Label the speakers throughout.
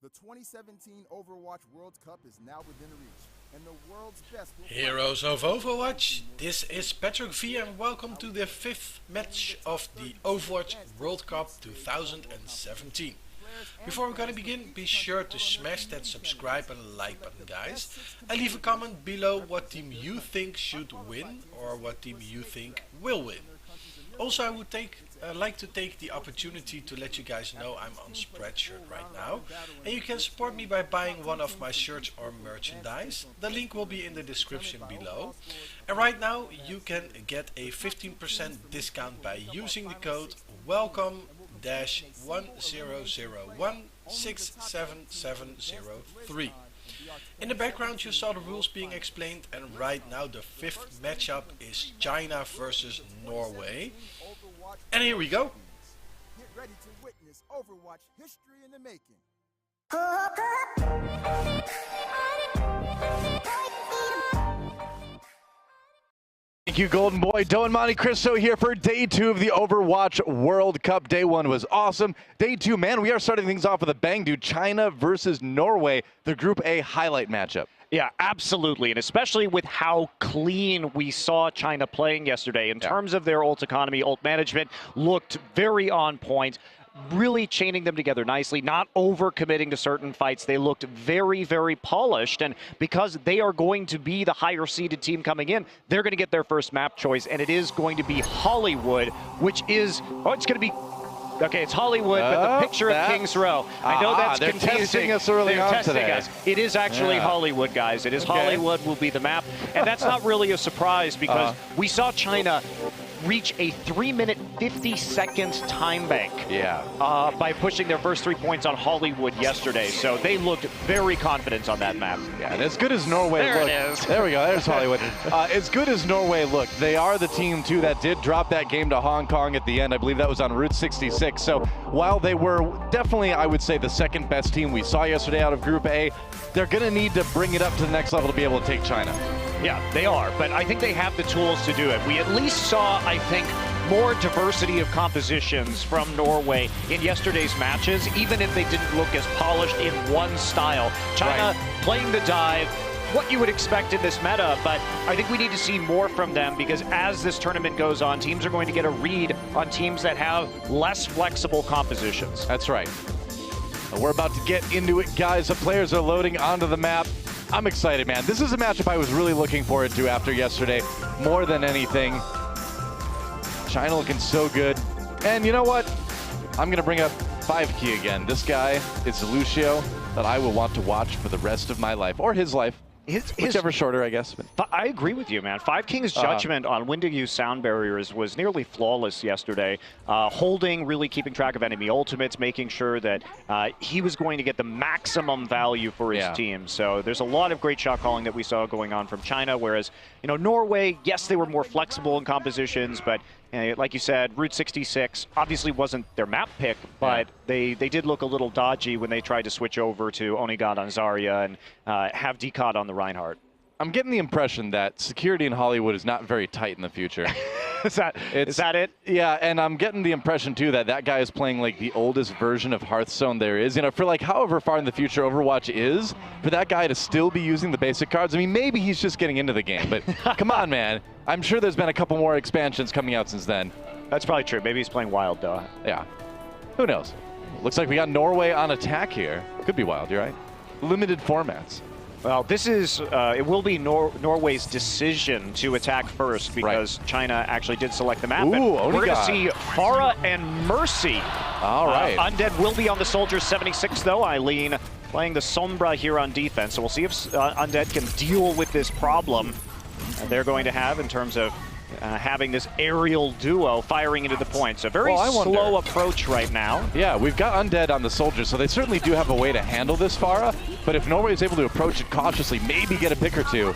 Speaker 1: The 2017 Overwatch World Cup is now within reach, and the world's best will
Speaker 2: Heroes of Overwatch, this is Patrick V and welcome to the 5th match of the Overwatch World Cup 2017. Before we're gonna begin, be sure to smash that subscribe and like button, guys, and leave a comment below what team you think should win or what team you think will win. Also, I would like to take the opportunity to let you guys know I'm on Spreadshirt right now, and you can support me by buying one of my shirts or merchandise. The link will be in the description below. And right now you can get a 15% discount by using the code welcome-1001-67703. In the background you saw the rules being explained, and right now the 5th matchup is China versus Norway. And here we go.
Speaker 1: get ready to witness Overwatch history in the making.
Speaker 3: Thank you, Golden Boy. Doe and Monte Cristo here for Day 2 of the Overwatch World Cup. Day 1 was awesome. Day 2, man, we are starting things off with a bang, dude. China versus Norway, the Group A highlight matchup.
Speaker 4: Yeah, absolutely, and especially with how clean we saw China playing yesterday. In terms of their ult economy, ult management looked very on point, really chaining them together nicely, not over-committing to certain fights. They looked very, very polished, and because they are going to be the higher-seeded team coming in, they're going to get their first map choice, and it is going to be Hollywood, which is, it's going to be... Okay, it's Hollywood, but the picture of Kings Row. I know that's
Speaker 3: they're
Speaker 4: confusing.
Speaker 3: testing us early on today.
Speaker 4: Us. It is actually Hollywood, guys. It is Hollywood will be the map. And that's not really a surprise because we saw China reach a 3-minute 50-second time bank by pushing their first 3 points on Hollywood yesterday. So they looked very confident on that map.
Speaker 3: Yeah, and as good as Norway looked,
Speaker 4: it is.
Speaker 3: There we go, there's Hollywood. As good as Norway looked, they are the team, too, that did drop that game to Hong Kong at the end. I believe that was on Route 66. So while they were definitely, I would say, the second best team we saw yesterday out of Group A, they're going to need to bring it up to the next level to be able to take China.
Speaker 4: Yeah, they are, but I think they have the tools to do it. We at least saw, I think, more diversity of compositions from Norway in yesterday's matches, even if they didn't look as polished in one style. China playing the dive, what you would expect in this meta, but I think we need to see more from them because as this tournament goes on, teams are going to get a read on teams that have less flexible compositions.
Speaker 3: That's right. We're about to get into it, guys. The players are loading onto the map. I'm excited, man. This is a matchup I was really looking forward to after yesterday, more than anything. China looking so good. And you know what? I'm going to bring up 5Key again. This guy is Lucio that I will want to watch for the rest of my life, or his life. Whichever shorter, I guess. But
Speaker 4: I agree with you, man. 5King's judgment on when to use sound barriers was nearly flawless yesterday. Holding, really keeping track of enemy ultimates, making sure that he was going to get the maximum value for his team. So there's a lot of great shot calling that we saw going on from China, whereas, you know, Norway, yes, they were more flexible in compositions, but like you said, Route 66 obviously wasn't their map pick, but they did look a little dodgy when they tried to switch over to Onigod on Zarya and have Decod on the Reinhardt.
Speaker 3: I'm getting the impression that security in Hollywood is not very tight in the future.
Speaker 4: Is that it?
Speaker 3: Yeah, and I'm getting the impression, too, that that guy is playing, like, the oldest version of Hearthstone there is. You know, for, like, however far in the future Overwatch is, for that guy to still be using the basic cards, I mean, maybe he's just getting into the game, but come on, man. I'm sure there's been a couple more expansions coming out since then.
Speaker 4: That's probably true. Maybe he's playing Wild, though.
Speaker 3: Yeah. Who knows? Looks like we got Norway on attack here. Could be Wild, you're right. Limited formats.
Speaker 4: Well, this is, it will be Norway's decision to attack first because China actually did select the map.
Speaker 3: Ooh,
Speaker 4: and we're going to see Pharah and Mercy.
Speaker 3: All right.
Speaker 4: Undead will be on the Soldier 76, though. Eileen playing the Sombra here on defense. So we'll see if Undead can deal with this problem they're going to have in terms of having this aerial duo firing into the point. So very slow approach right now.
Speaker 3: Yeah, we've got Undead on the Soldier, so they certainly do have a way to handle this Pharah. But if Norway is able to approach it cautiously, maybe get a pick or two,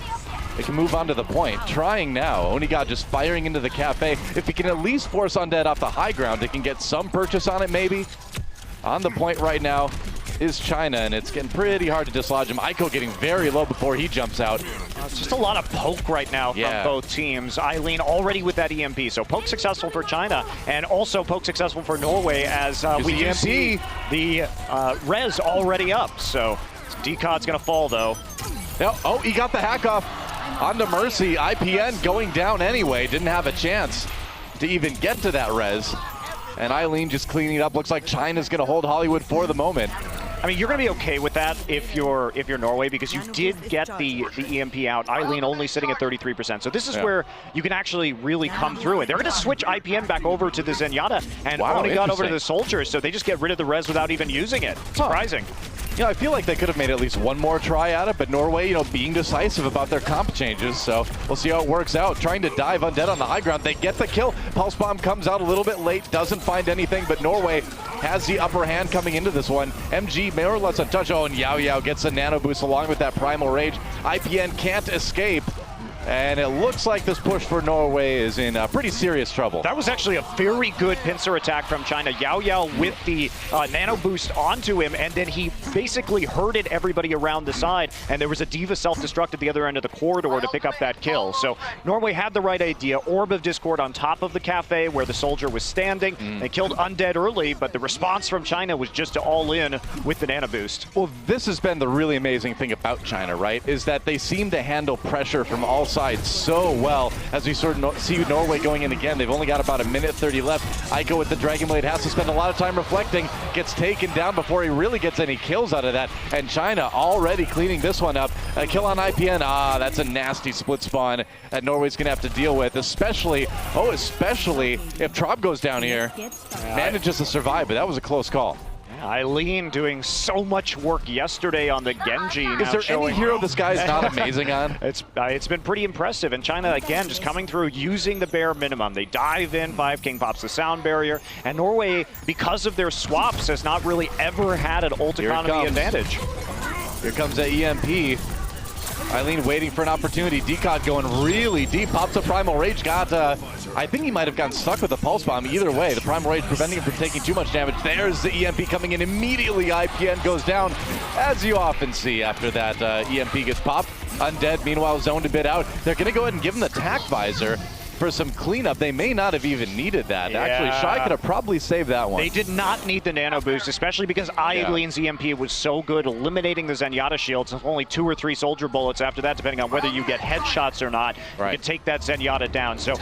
Speaker 3: they can move on to the point. Trying now. Onigod just firing into the cafe. If he can at least force Undead off the high ground, they can get some purchase on it maybe. On the point right now. is China, and it's getting pretty hard to dislodge him. Aiko getting very low before he jumps out.
Speaker 4: It's just a lot of poke right now from both teams. Eileen already with that EMP, so poke successful for China, and also poke successful for Norway as we do see the res already up. So DCOD's going to fall, though.
Speaker 3: No, oh, he got the hack off onto Mercy. IPN going down anyway. Didn't have a chance to even get to that res. And Eileen just cleaning it up. Looks like China's going to hold Hollywood for the moment.
Speaker 4: I mean, you're going to be okay with that if you're Norway, because you did get the EMP out. Eileen only sitting at 33%. So this is where you can actually really come through it. They're going to switch IPN back over to the Zenyatta and only got over to the soldiers. So they just get rid of the res without even using it. Surprising.
Speaker 3: You know, I feel like they could have made at least one more try at it, but Norway, you know, being decisive about their comp changes. So we'll see how it works out. Trying to dive Undead on the high ground. They get the kill. Pulse Bomb comes out a little bit late, doesn't find anything, but Norway has the upper hand coming into this one. MG more or less untouched. Oh, and Yao Yao gets a nano boost along with that Primal Rage. IPN can't escape. And it looks like this push for Norway is in pretty serious trouble.
Speaker 4: That was actually a very good pincer attack from China. Yao Yao with the nano boost onto him, and then he basically herded everybody around the side, and there was a D.Va self-destruct at the other end of the corridor to pick up that kill. So Norway had the right idea. Orb of Discord on top of the cafe where the soldier was standing. They killed Undead early, but the response from China was just to all in with the nano boost.
Speaker 3: Well, this has been the really amazing thing about China, right? Is that they seem to handle pressure from all sides so well. As we sort of see Norway going in again, they've only got about 1:30 left. Aiko with the Dragon Blade has to spend a lot of time reflecting, gets taken down before he really gets any kills out of that, and China already cleaning this one up. A kill on IPN, that's a nasty split spawn that Norway's gonna have to deal with, especially if Trop goes down here, manages to survive, but that was a close call.
Speaker 4: Eileen doing so much work yesterday on the Genji.
Speaker 3: Is there any hero this guy's not amazing on?
Speaker 4: It's been pretty impressive, and China again just coming through using the bare minimum. They dive in, 5 King pops the sound barrier, and Norway, because of their swaps, has not really ever had an ult economy advantage.
Speaker 3: Here comes the EMP. Eileen waiting for an opportunity. DCOD going really deep. Pops a Primal Rage. I think he might have gotten stuck with the Pulse Bomb. Either way, the Primal Rage preventing him from taking too much damage. There's the EMP coming in immediately. IPN goes down, as you often see after that EMP gets popped. Undead, meanwhile, zoned a bit out. They're going to go ahead and give him the tack visor for some cleanup. They may not have even needed that. Yeah. Actually, Shy could have probably saved that one.
Speaker 4: They did not need the nano boost, especially because Eileen's EMP was so good, eliminating the Zenyatta shields. Only 2 or 3 soldier bullets after that, depending on whether you get headshots or not. You can take that Zenyatta down. So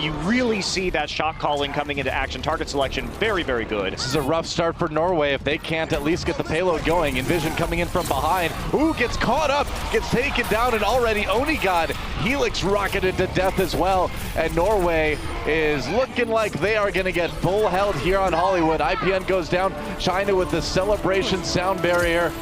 Speaker 4: you really see that shot calling coming into action. Target selection, very, very good.
Speaker 3: This is a rough start for Norway if they can't at least get the payload going. Envision coming in from behind. Ooh, gets caught up, gets taken down, and already Onigod Helix rocketed to death as well. And Norway is looking like they are going to get full held here on Hollywood. IPN goes down. China with the celebration sound barrier.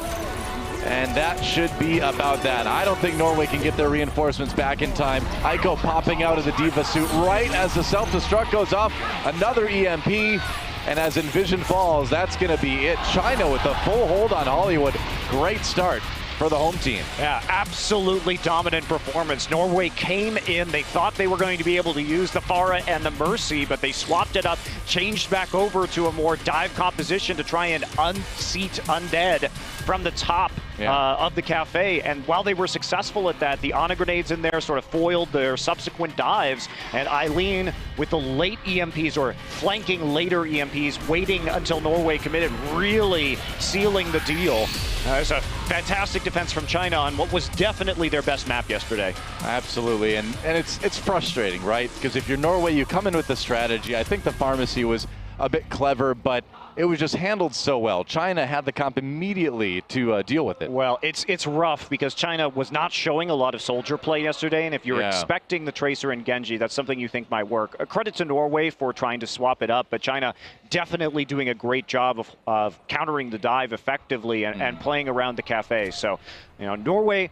Speaker 3: And that should be about that. I don't think Norway can get their reinforcements back in time. Aiko popping out of the D.Va suit right as the self-destruct goes off. Another EMP. And as Envision falls, that's going to be it. China with the full hold on Hollywood. Great start for the home team.
Speaker 4: Yeah, absolutely dominant performance. Norway came in, they thought they were going to be able to use the Pharah and the Mercy, but they swapped it up, changed back over to a more dive composition to try and unseat Undead from the top of the cafe. And while they were successful at that, the Ana grenades in there sort of foiled their subsequent dives, and Eileen with the late EMPs, or flanking later EMPs, waiting until Norway committed, really sealing the deal. There's a fantastic defense from China on what was definitely their best map yesterday.
Speaker 3: Absolutely, and it's frustrating, right? Because if you're Norway, you come in with the strategy. I think the pharmacy was a bit clever, but it was just handled so well. China had the comp immediately to deal with it.
Speaker 4: Well, it's rough because China was not showing a lot of soldier play yesterday, and if you're expecting the Tracer and Genji, that's something you think might work. A credit to Norway for trying to swap it up, but China definitely doing a great job of countering the dive effectively and playing around the cafe. So, you know, Norway,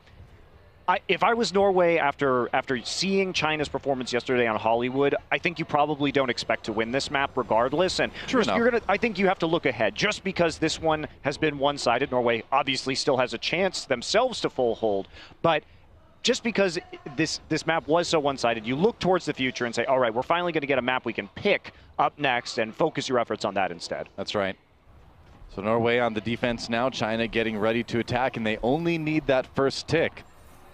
Speaker 4: if I was Norway after seeing China's performance yesterday on Hollywood, I think you probably don't expect to win this map regardless. And I think you have to look ahead. Just because this one has been one-sided, Norway obviously still has a chance themselves to full hold. But just because this map was so one-sided, you look towards the future and say, all right, we're finally going to get a map we can pick up next and focus your efforts on that instead.
Speaker 3: That's right. So Norway on the defense now, China getting ready to attack, and they only need that first tick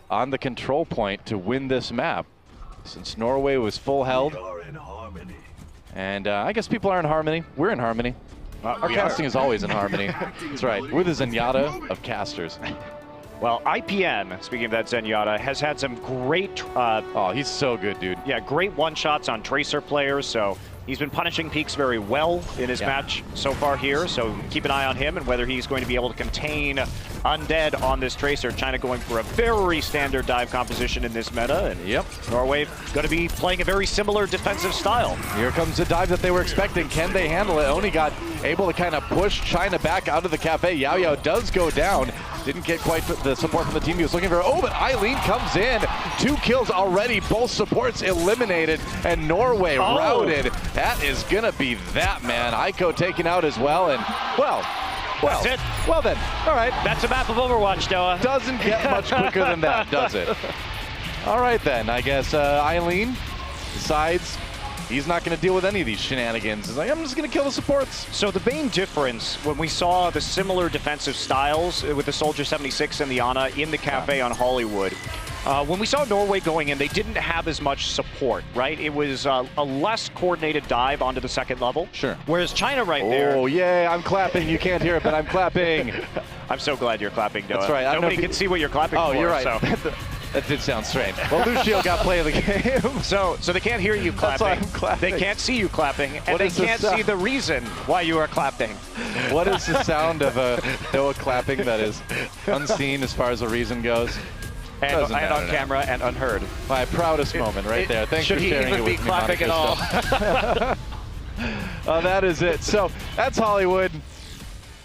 Speaker 3: on the control point to win this map. Since Norway was full held. And I guess people are in harmony. We're in harmony. Our casting is always in harmony. That's right. We're the Zenyatta of casters.
Speaker 4: Well, IPN, speaking of that Zenyatta, has had some great...
Speaker 3: oh, he's so good, dude.
Speaker 4: Yeah, great one-shots on Tracer players, so he's been punishing peaks very well in his match so far here, so keep an eye on him and whether he's going to be able to contain Undead on this Tracer. China going for a very standard dive composition in this meta, and Norway going to be playing a very similar defensive style.
Speaker 3: Here comes the dive that they were expecting. Can they handle it? Oni got able to kind of push China back out of the cafe. Yao Yao does go down. Didn't get quite the support from the team he was looking for. Oh, but Eileen comes in. 2 kills already. Both supports eliminated, and Norway routed. That is going to be that, man. Aiko taken out as well, and, well,
Speaker 4: that's it.
Speaker 3: Well then, all right.
Speaker 4: That's a map of Overwatch, Doa.
Speaker 3: Doesn't get much quicker than that, does it? All right then, I guess Eileen decides he's not going to deal with any of these shenanigans. He's like, I'm just going to kill the supports.
Speaker 4: So the main difference when we saw the similar defensive styles with the Soldier 76 and the Ana in the cafe on Hollywood, when we saw Norway going in, they didn't have as much support, right? It was a less coordinated dive onto the second level.
Speaker 3: Sure.
Speaker 4: Whereas China right there...
Speaker 3: Oh, yeah, I'm clapping. You can't hear it, but I'm clapping.
Speaker 4: I'm so glad you're clapping, Doa.
Speaker 3: That's right.
Speaker 4: Nobody can see what you're clapping for.
Speaker 3: Oh, you're right.
Speaker 4: So.
Speaker 3: That did sound strange. Well, Lucio got play of the game.
Speaker 4: So they can't hear you clapping.
Speaker 3: That's why I'm clapping.
Speaker 4: They can't see you clapping, and they can't see the reason why you are clapping.
Speaker 3: What is the sound of a Noah clapping that is unseen as far as the reason goes?
Speaker 4: And on camera and unheard.
Speaker 3: My proudest moment right there. Thanks for sharing it with me,
Speaker 4: Should he even be clapping at all?
Speaker 3: That is it. So that's Hollywood.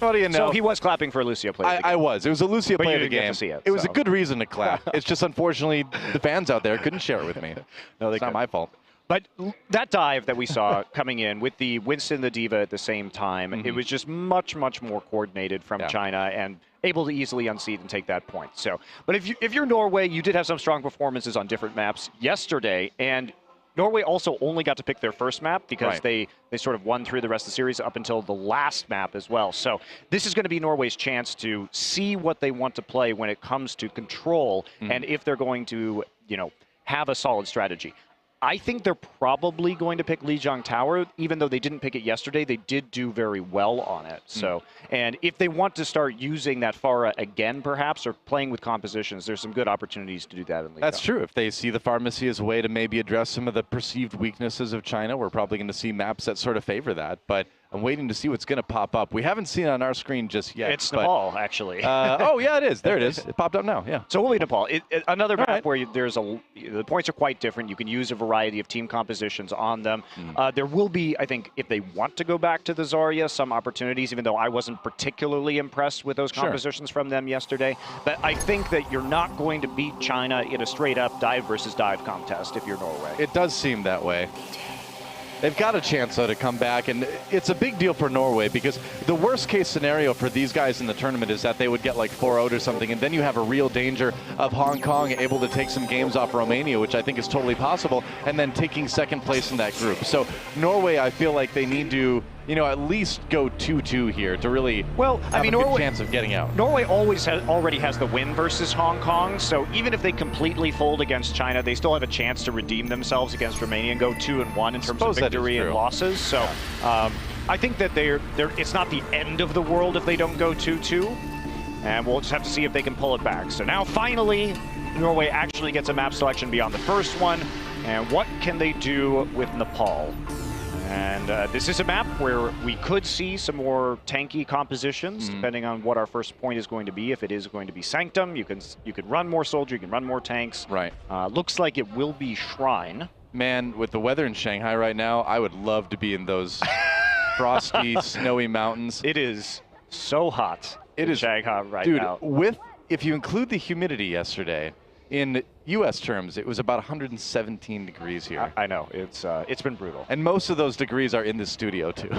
Speaker 3: What do you know?
Speaker 4: So he was clapping for a Lucio play.
Speaker 3: I was. It was a Lucio play of the
Speaker 4: game.
Speaker 3: game.
Speaker 4: To see it,
Speaker 3: it was a good reason to clap. It's just unfortunately the fans out there couldn't share it with me. No, it's not my fault.
Speaker 4: But that dive that we saw coming in with the Winston and the Diva at the same time, it was just much, much more coordinated from China and able to easily unseat and take that point. So, but if you're Norway, you did have some strong performances on different maps yesterday, and Norway also only got to pick their first map because they sort of won through the rest of the series up until the last map as well. So this is going to be Norway's chance to see what they want to play when it comes to control and if they're going to, have a solid strategy. I think they're probably going to pick Lijiang Tower, even though they didn't pick it yesterday. They did do very well on it. So, and if they want to start using that Pharah again, perhaps, or playing with compositions, there's some good opportunities to do that in Lijiang.
Speaker 3: That's true. If they see the pharmacy as a way to maybe address some of the perceived weaknesses of China, we're probably going to see maps that sort of favor that. But I'm waiting to see what's going to pop up. We haven't seen it on our screen just yet.
Speaker 4: It's Nepal, actually.
Speaker 3: Oh, yeah, it is. There it is. It popped up now, yeah.
Speaker 4: So we'll be Nepal. Another map where the points are quite different. You can use a variety of team compositions on them. There will be, I think, if they want to go back to the Zarya, some opportunities, even though I wasn't particularly impressed with those compositions from them yesterday. But I think that you're not going to beat China in a straight-up dive versus dive contest if you're Norway.
Speaker 3: It does seem that way. They've got a chance, though, to come back, and it's a big deal for Norway because the worst-case scenario for these guys in the tournament is that they would get like 4-0 or something, and then you have a real danger of Hong Kong able to take some games off Romania, which I think is totally possible, and then taking second place in that group. So Norway, I feel like they need to, at least go 2-2 here to really have a good chance of getting out.
Speaker 4: Norway already has the win versus Hong Kong, so even if they completely fold against China, they still have a chance to redeem themselves against Romania and go 2-1 in terms of victory and losses. So I think that it's not the end of the world if they don't go 2-2, and we'll just have to see if they can pull it back. So now finally, Norway actually gets a map selection beyond the first one, and what can they do with Nepal? And this is a map where we could see some more tanky compositions, depending on what our first point is going to be. If it is going to be Sanctum, you can run more Soldier, you can run more tanks.
Speaker 3: Right.
Speaker 4: Looks like it will be Shrine.
Speaker 3: Man, with the weather in Shanghai right now, I would love to be in those frosty, snowy mountains.
Speaker 4: It is so hot in Shanghai right now.
Speaker 3: Dude, if you include the humidity yesterday, in U.S. terms, it was about 117 degrees here.
Speaker 4: I know. It's been brutal.
Speaker 3: And most of those degrees are in the studio, too.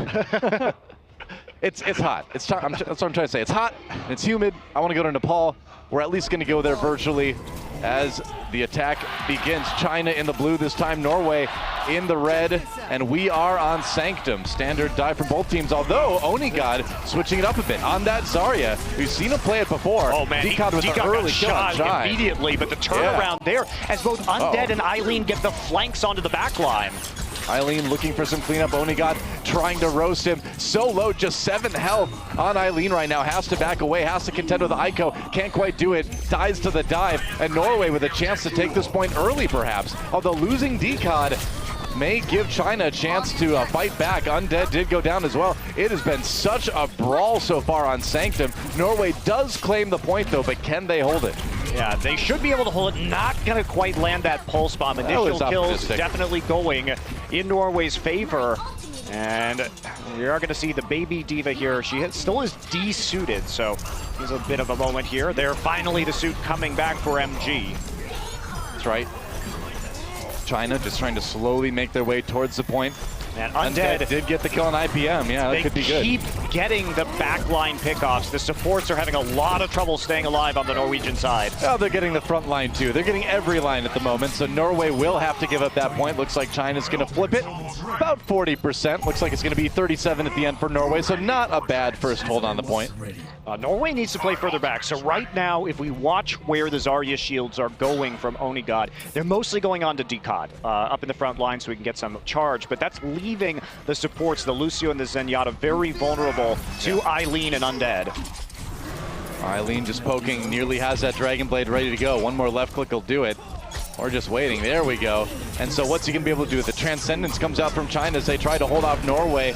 Speaker 3: It's hot. That's what I'm trying to say. It's hot, and it's humid. I want to go to Nepal. We're at least going to go there virtually as the attack begins. China in the blue this time, Norway in the red, and we are on Sanctum. Standard dive from both teams, although Onigod switching it up a bit on that Zarya. We've seen him play it before.
Speaker 4: Oh man,
Speaker 3: Decod with the early kill on Shy.
Speaker 4: Immediately, but the turnaround there as both Undead and Eileen get the flanks onto the back line.
Speaker 3: Eileen looking for some cleanup. Onigod trying to roast him. So low, just 7 health on Eileen right now. Has to back away, has to contend with the Ico. Can't quite do it. Dies to the dive. And Norway with a chance to take this point early, perhaps. Although losing Decod may give China a chance to fight back. Undead did go down as well. It has been such a brawl so far on Sanctum. Norway does claim the point, though, but can they hold it?
Speaker 4: Yeah, they should be able to hold it. Not going to quite land that pulse bomb. Initial kills definitely going in Norway's favor. And we are going to see the baby diva here. She still is desuited, so there's a bit of a moment here. There, finally the suit coming back for MG.
Speaker 3: That's right. China just trying to slowly make their way towards the point.
Speaker 4: And Undead
Speaker 3: did get the kill on IPM. Yeah, that could be good.
Speaker 4: They keep getting the backline pickoffs. The supports are having a lot of trouble staying alive on the Norwegian side.
Speaker 3: Oh, they're getting the front line too. They're getting every line at the moment, so Norway will have to give up that point. Looks like China's going to flip it. About 40%. Looks like it's going to be 37 at the end for Norway, so not a bad first hold on the point.
Speaker 4: Norway needs to play further back. So right now, if we watch where the Zarya shields are going from Onigod, they're mostly going on to Decod up in the front line so we can get some charge. But that's leaving the supports, the Lucio and the Zenyatta, very vulnerable to Eileen and Undead.
Speaker 3: Eileen just poking, nearly has that Dragon Blade ready to go. One more left click will do it. Or just waiting. There we go. And so what's he going to be able to do? The Transcendence comes out from China as they try to hold off Norway.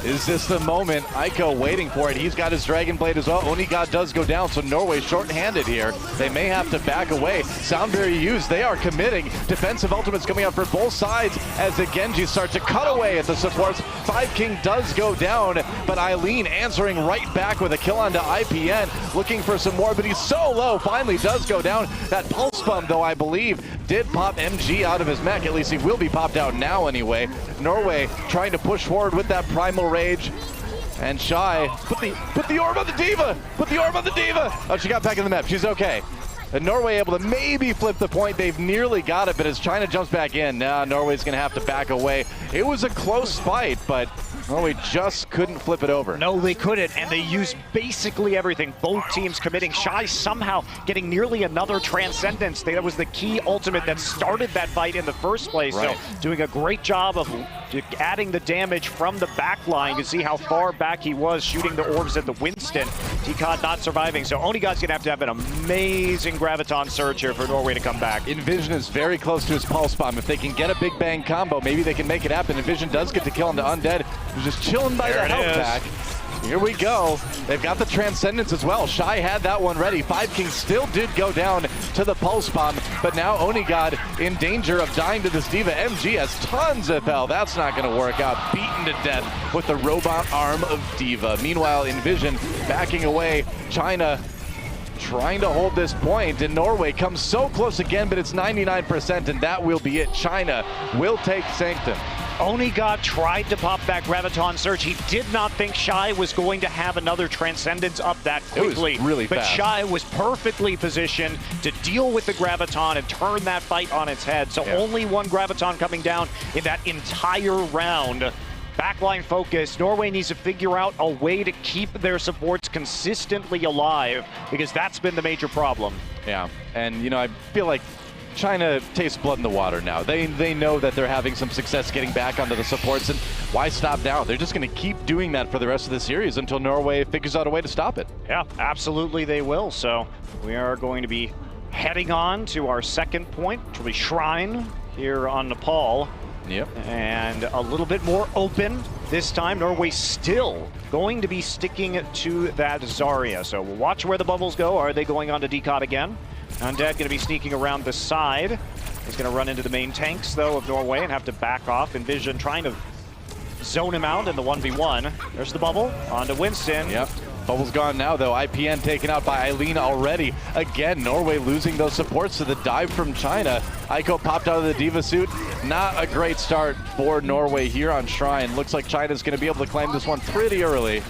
Speaker 3: Is this the moment? Ico waiting for it. He's got his Dragon Blade as well. Onigod does go down, so Norway short-handed here. They may have to back away. Soundberry used. They are committing. Defensive ultimates coming out for both sides as the Genji start to cut away at the supports. Five King does go down, but Eileen answering right back with a kill onto IPN. Looking for some more, but he's so low. Finally does go down. That pulse bomb, though, I believe, did pop MG out of his mech. At least he will be popped out now anyway. Norway trying to push forward with that primal rage. And Shy, put the orb on the diva! Put the orb on the diva! Oh, she got back in the map. She's okay. And Norway able to maybe flip the point. They've nearly got it, but as China jumps back in, now Norway's going to have to back away. It was a close fight, but Norway just couldn't flip it over.
Speaker 4: No, they couldn't, and they used basically everything. Both teams committing. Shy somehow getting nearly another Transcendence. That was the key ultimate that started that fight in the first place.
Speaker 3: Right.
Speaker 4: So doing a great job of adding the damage from the back line to see how far back he was, shooting the orbs at the Winston. Decod not surviving, so Onigod's going to have an amazing Graviton surge here for Norway to come back.
Speaker 3: Envision is very close to his pulse bomb. If they can get a big bang combo, maybe they can make it happen. Envision does get the kill on the Undead, who's just chilling by the health pack. Here we go. They've got the Transcendence as well. Shy had that one ready. Five King still did go down to the pulse bomb, but now Onigod in danger of dying to this diva. MG has tons of health. That's not going to work out. Beaten to death with the robot arm of Diva. Meanwhile, Envision backing away. China trying to hold this point, and Norway comes so close again, but it's 99%, and that will be it. China will take Sanctum.
Speaker 4: Onigod tried to pop that Graviton Surge. He did not think Shy was going to have another Transcendence up that quickly.
Speaker 3: It was really fast.
Speaker 4: But Shy was perfectly positioned to deal with the Graviton and turn that fight on its head. So only one Graviton coming down in that entire round. Backline focus. Norway needs to figure out a way to keep their supports consistently alive, because that's been the major problem.
Speaker 3: Yeah, and you know, I feel like China tastes blood in the water now. They know that they're having some success getting back onto the supports, and why stop now? They're just going to keep doing that for the rest of the series until Norway figures out a way to stop it.
Speaker 4: Yeah, absolutely they will. So we are going to be heading on to our second point, which will be Shrine here on Nepal.
Speaker 3: Yep.
Speaker 4: And a little bit more open this time. Norway still going to be sticking to that Zarya. So we'll watch where the bubbles go. Are they going on to Decod again? Undead going to be sneaking around the side. He's going to run into the main tanks, though, of Norway and have to back off. Envision trying to zone him out in the 1v1. There's the bubble. On to Winston.
Speaker 3: Yep. Bubble's gone now, though. IPN taken out by Eileen already. Again, Norway losing those supports to the dive from China. Aiko popped out of the Diva suit. Not a great start for Norway here on Shrine. Looks like China's going to be able to claim this one pretty early.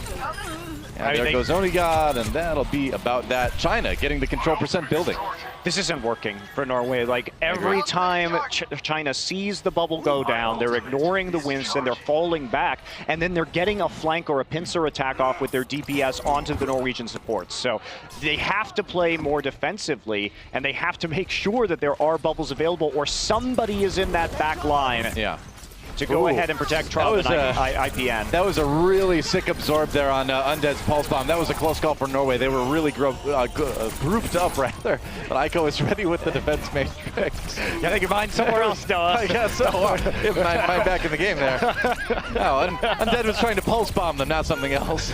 Speaker 3: And there goes Onigod, and that'll be about that. China getting the control percent building.
Speaker 4: This isn't working for Norway. Like, every time China sees the bubble go down, they're ignoring the Winston, they're falling back, and then they're getting a flank or a pincer attack off with their DPS onto the Norwegian supports. So they have to play more defensively, and they have to make sure that there are bubbles available, or somebody is in that back line.
Speaker 3: Yeah.
Speaker 4: To go ahead and protect Trump and IPN.
Speaker 3: That was a really sick absorb there on Undead's Pulse Bomb. That was a close call for Norway. They were really grouped up, rather. But Aiko is ready with the defense matrix.
Speaker 4: Yeah, I think your mind's somewhere else, Noah.
Speaker 3: I guess so. Mine back in the game there. No, Undead was trying to Pulse Bomb them, not something else.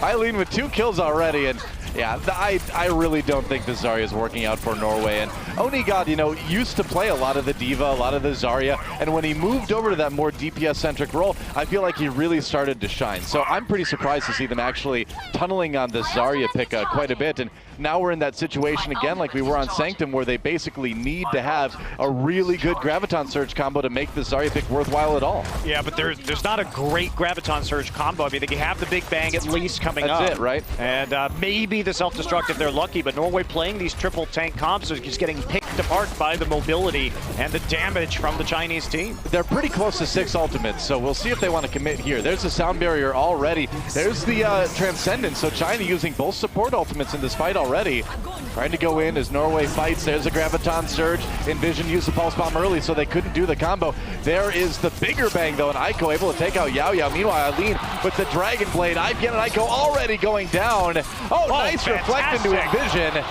Speaker 3: Eileen with 2 kills already, and yeah, I really don't think the Zarya is working out for Norway. And Onigod, you know, used to play a lot of the Diva, a lot of the Zarya, and when he moved over to that more DPS-centric role, I feel like he really started to shine. So I'm pretty surprised to see them actually tunneling on the Zarya pick quite a bit. And now we're in that situation again like we were on Sanctum, where they basically need to have a really good Graviton Surge combo to make the Zarya pick worthwhile at all.
Speaker 4: Yeah, but there's not a great Graviton Surge combo. I mean, they have the Big Bang at least coming up.
Speaker 3: That's it, right?
Speaker 4: And maybe the self-destruct if they're lucky, but Norway playing these triple tank comps is just getting picked apart by the mobility and the damage from the Chinese team.
Speaker 3: They're pretty close to 6 ultimates, so we'll see if they want to commit here. There's the sound barrier already. There's the Transcendence, so China using both support ultimates in this fight already. Trying to go in as Norway fights. There's a Graviton Surge. Envision used the Pulse Bomb early, so they couldn't do the combo. There is the bigger bang, though, and Aiko able to take out Yao Yao. Meanwhile, Eileen with the Dragon Blade. IPN and Aiko already going down. Oh, nice reflect into Envision.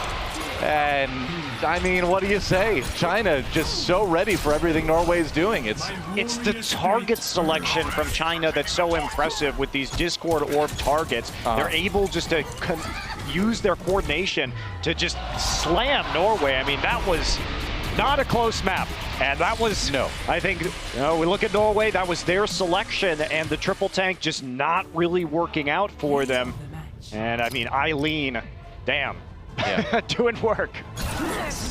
Speaker 3: And I mean, what do you say? China just so ready for everything Norway's doing.
Speaker 4: It's the target selection from China that's so impressive with these Discord orb targets. They're able just to use their coordination to just slam Norway. I mean, that was not a close map. And that was, I think, we look at Norway, that was their selection, and the triple tank just not really working out for them. And I mean, Eileen, damn. Yeah. Doing work.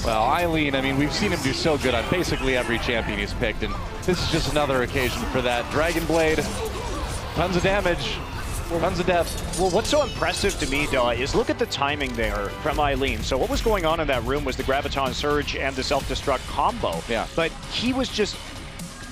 Speaker 3: Well, Eileen, I mean, we've seen him do so good on basically every champion he's picked, and this is just another occasion for that. Dragon Blade, tons of damage, tons of death.
Speaker 4: Well, what's so impressive to me, Duh, is look at the timing there from Eileen. So what was going on in that room was the Graviton Surge and the self-destruct combo.
Speaker 3: Yeah.
Speaker 4: But he was just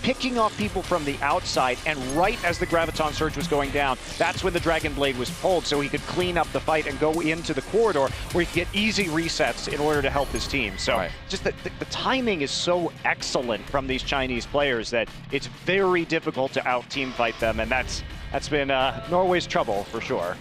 Speaker 4: picking off people from the outside, and right as the Graviton Surge was going down, that's when the Dragon Blade was pulled, so he could clean up the fight and go into the corridor where he could get easy resets in order to help his team. So just the timing is so excellent from these Chinese players that it's very difficult to out-team fight them, and that's been Norway's trouble for sure.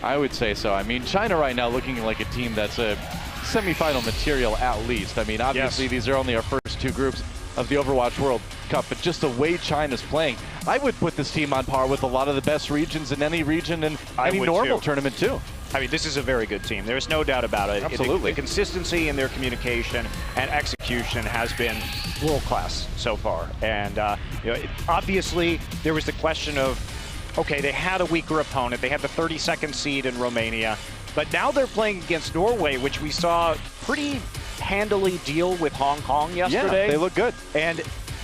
Speaker 3: I would say so. I mean, China right now looking like a team that's a semi-final material at least. I mean, obviously these are only our first 2 groups of the Overwatch World Cup, but just the way China's playing, I would put this team on par with a lot of the best regions in any region and any normal tournament too.
Speaker 4: I mean, this is a very good team. There's no doubt about it.
Speaker 3: Absolutely.
Speaker 4: The consistency in their communication and execution has been world-class so far. And obviously, there was the question of, okay, they had a weaker opponent. They had the 32nd seed in Romania. But now they're playing against Norway, which we saw pretty handily deal with Hong Kong yesterday.
Speaker 3: Yeah, they look good.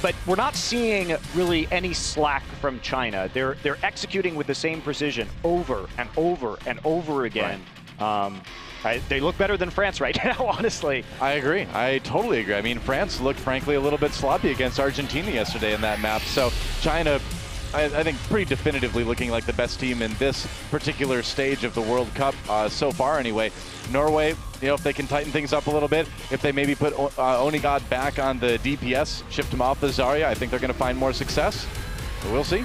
Speaker 4: But we're not seeing really any slack from China. They're executing with the same precision over and over and over again. Right. They look better than France right now, honestly.
Speaker 3: I agree. I totally agree. I mean, France looked, frankly, a little bit sloppy against Argentina yesterday in that map. So China, I think, pretty definitively looking like the best team in this particular stage of the World Cup so far anyway. Norway, if they can tighten things up a little bit, if they maybe put Onigod back on the DPS, shift him off the Zarya, I think they're going to find more success. But we'll see.